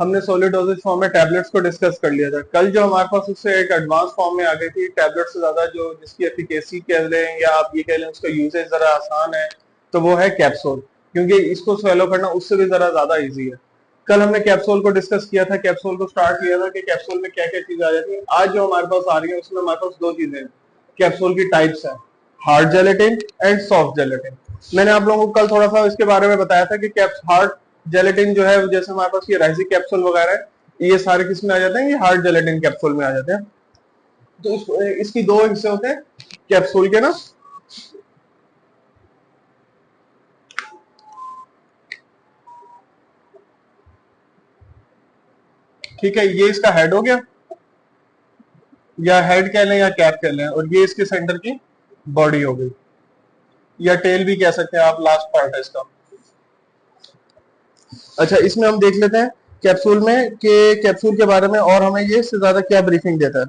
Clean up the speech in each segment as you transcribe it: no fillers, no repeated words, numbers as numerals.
हमने solid doses form में tablets को डिस्कस कर लिया था। कल जो हमारे पास उससे एक एडवांस फॉर्म में आ गई थी टैबलेट से ज्यादा, जो जिसकी एफिकेसी कह लें या आप ये कह लें उसका यूजेज जरा आसान है, तो वो है कैप्सूल, क्योंकि इसको स्वेलो करना उससे भी जरा ज्यादा इजी है। कल हमने कैप्सूल को डिस्कस किया था, कैप्सूल को स्टार्ट किया था कि कैप्सूल में क्या क्या चीजें आ जाती है। आज जो हमारे पास आ रही है उसमें हमारे पास दो चीजें हैं, कैप्सूल की टाइप्स है, hard gelatin and soft gelatin. मैंने आप लोगों को कल थोड़ा सा इसके बारे में बताया था कि हार्ड जेलेटिन जो है, जैसे हमारे पास ये राइजी कैप्सूल वगैरह है, ये सारे किस में आ जाते हैं, ये हार्ड जेलेटिन कैप्सूल में आ जाते हैं। तो इसकी दो हिस्से होते हैं कैप्सूल के ना। ठीक है, ये इसका हेड हो गया, या हेड कह लें या कैप कह लें, और ये इसके सेंटर की बॉडी हो गई, या टेल भी कह सकते हैं आप, लास्ट पार्ट है इसका। अच्छा, इसमें हम देख लेते हैं कैप्सूल में कि कैप्सूल के बारे में और हमें ये इससे ज्यादा क्या ब्रीफिंग देता है।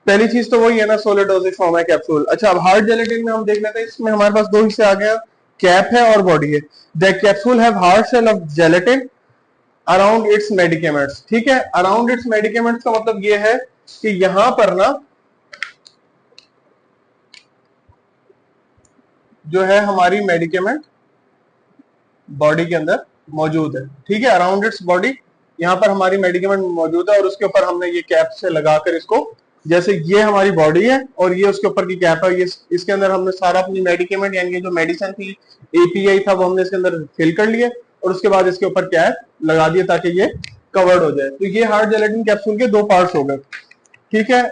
पहली चीज तो वही है ना, सोलिड डोजेज फॉर्म है कैप्सूल। अच्छा, अब हार्ड जेलेटिन में हम देख लेते हैं, इसमें हमारे पास दो हिस्से आ गए, कैप है और बॉडी है। The capsule have hard shell of gelatin around its medicaments. ठीक है, अराउंड इट्स मेडिकेमेंट्स का मतलब ये है कि यहां पर ना जो है हमारी मेडिकेमेंट बॉडी के अंदर मौजूद है। ठीक है, अराउंड इट्स बॉडी, यहाँ पर हमारी मेडिकेमेंट मौजूद है, और उसके ऊपर हमने ये कैप से लगाकर इसको, जैसे ये हमारी बॉडी है और ये उसके ऊपर की कैप है, ये इसके अंदर हमने सारा अपनी मेडिकेमेंट यानी जो मेडिसिन थी, एपीआई था, वो हमने इसके अंदर फिल कर लिए, और उसके बाद इसके ऊपर कैप लगा दिया ताकि ये कवर्ड हो जाए। तो ये हार्ड जेलेटिन कैप्सूल के दो पार्ट्स हो गए। ठीक है,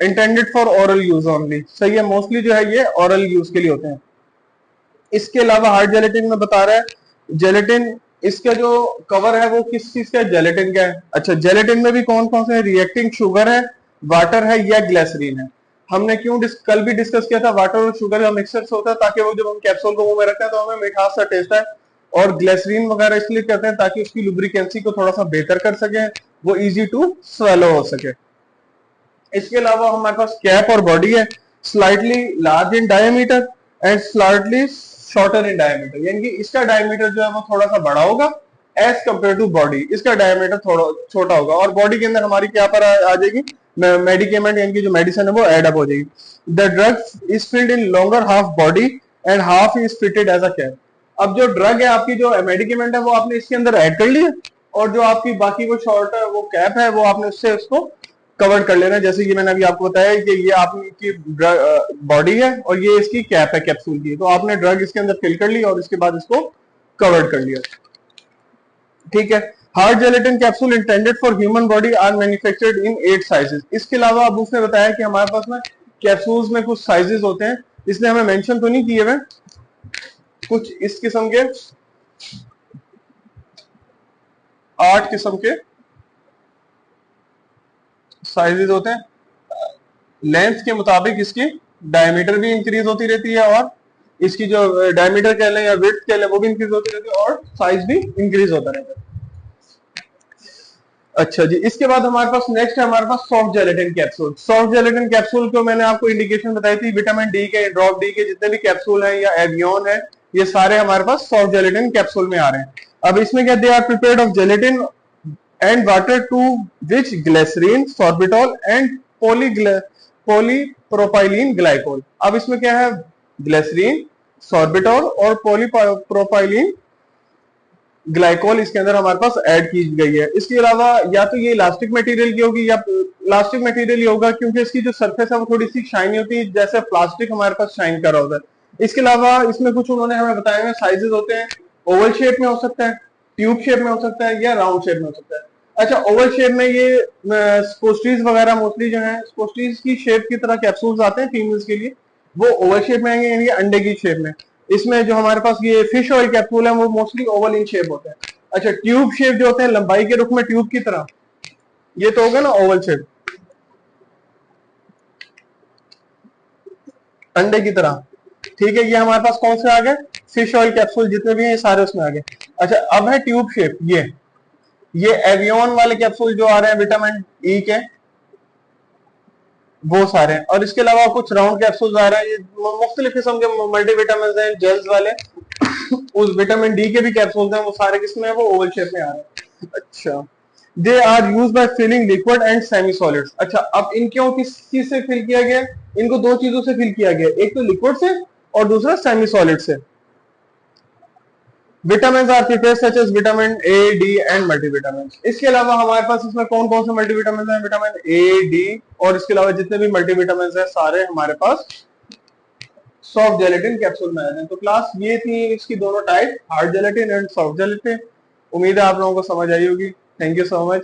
intended for oral use only, सही है, मोस्टली जो है ये ओरल यूज के लिए होते हैं। इसके अलावा हार्ड जेलेटिन में बता रहा है जेलेटिन, इसका जो कवर है वो किस चीज का है, जेलेटिन का है। अच्छा, जेलेटिन में भी कौन कौन से रिएक्टिंग शुगर है, वाटर है या ग्लिसरीन है। हमने क्यों कल भी डिस्कस किया था, वाटर और शुगर का मिक्सचर होता है ताकि वो जब हम कैप्सूल को मुंह में रखते हैं तो हमें मिठास सा टेस्ट है, और ग्लिसरीन वगैरह इसलिए कहते हैं ताकि उसकी लुब्रिकेंसी को थोड़ा सा बेहतर कर सके, वो इजी टू स्वेलो हो सके। इसके अलावा हमारे पास कैप और बॉडी है, slightly large in diameter and slightly shorter in diameter, यानी कि इसका डायमीटर जो है वो थोड़ा सा बड़ा होगा एज कंपेयर टू बॉडी, इसका डायमीटर थोड़ा छोटा होगा, और बॉडी के अंदर हमारी क्या पर आ जाएगी, मेडिकेमेंट यानी कि जो मेडिसिन है वो एड अप हो जाएगी। The drug is filled in longer half body and half is fitted as a cap. अब जो ड्रग है आपकी, जो मेडिकेमेंट है वो आपने इसके अंदर ऐड कर लिया, और जो आपकी बाकी वो शॉर्ट है वो कैप है वो आपने उससे उसको कवर कर लेना। जैसे कि मैंने अभी आपको बताया कि ये आपकी बॉडी है और ये इसकी कैप है कैप्सूल की, तो आपने ड्रग इसके अंदर फिल कर ली और इसके बाद इसको कवर कर लिया। ठीक है, hard gelatin capsule intended for human body are manufactured in 8 sizes. इसके अलावा अब उसने बताया कि हमारे पास में कैप्सूल्स में कुछ साइजेस होते हैं, इसने हमें मेंशन तो नहीं किए हुए, कुछ इस किस्म के 8 किस्म के साइजेस होते हैं। लेंथ के मुताबिक इसकी डायमीटर भी इंक्रीज होती रहती है, और इसकी जो डायमीटर कह लें या विड्थ कह लें वो भी इंक्रीज होती रहती है, और साइज भी इंक्रीज होता रहता है। अच्छा जी, इसके बाद हमारे पास नेक्स्ट है हमारे पास soft gelatin capsule. Soft gelatin capsule को मैंने आपको इंडिकेशन बताई थी, विटामिन डी के, ड्रॉप डी के जितने भी कैप्सूल है या एवियन है, ये सारे हमारे पास सॉफ्ट जेलेटिन कैप्सूल में आ रहे हैं। अब इसमें क्या, they are prepared of gelatin and water to which glycerin, sorbitol and polypropylene glycol. अब इसमें क्या है, ग्लिसरीन, सॉर्बिटॉल और पॉलीप्रोपाइलीन ग्लाइकोल इसके अंदर हमारे पास ऐड की गई है। इसके अलावा या तो ये इलास्टिक मटेरियल की होगी या प्लास्टिक मटेरियल ही होगा, क्योंकि इसकी जो सरफेस है वो थोड़ी सी शाइनी होती है, जैसे प्लास्टिक हमारे पास शाइन कर रहा होता है। इसके अलावा इसमें कुछ उन्होंने हमें बताए हुए साइजेस होते हैं, ओवल शेप में हो सकता है, ट्यूब शेप में हो सकता है, या राउंड शेप में हो सकता है। अच्छा, ओवल शेप में ये स्पोस्ट्रीज वगैरह मोस्टली जो है स्पोस्ट्रीज की शेप की तरह कैप्सूल्स आते हैं फीमेल्स के लिए, वो ओवल शेप में आएंगे, यानी अंडे की शेप में। इसमें जो हमारे पास ये फिश ऑयल कैप्सूल है वो मोस्टली ओवल इन शेप होते हैं। अच्छा, ट्यूब शेप जो होते हैं लंबाई के रुख में ट्यूब की तरह, ये तो होगा ना ओवल शेप, अंडे की तरह। ठीक है, ये हमारे पास कौन से आ गए, फिश ऑयल कैप्सूल जितने भी हैं ये सारे उसमें आ गए। अच्छा, अब है ट्यूब शेप, ये एवियन वाले कैप्सूल जो आ रहे हैं विटामिन ई के, वो सारे हैं। और इसके अलावा कुछ राउंड कैप्सूल्स आ रहे हैं, ये मुख्तलिफ किस्म के मल्टीविटामिन हैं, जेल्स वाले। उस विटामिन डी के भी कैप्सूल्स हैं, वो सारे किस्में हैं, वो ओवल शेप में आ रहे हैं। अच्छा, they are use by filling liquid and semi solids. अच्छा, अब इनको किस चीज से फिल किया गया? इनको दो चीजों से फिल किया गया, एक तो लिक्विड से और दूसरा सेमी सॉलिड से। Vitamin are prepared such as vitamin A, D and multivitamin. इसके अलावा हमारे पास इसमें कौन कौन से मल्टीविटामिन हैं? विटामिन ए, डी, और इसके अलावा जितने भी मल्टीविटामिन हैं सारे हमारे पास सॉफ्ट जेलेटिन कैप्सूल में आए हैं। तो क्लास ये थी इसकी दोनों type, hard gelatin and soft gelatin. उम्मीद है आप लोगों को समझ आई होगी। Thank you so much.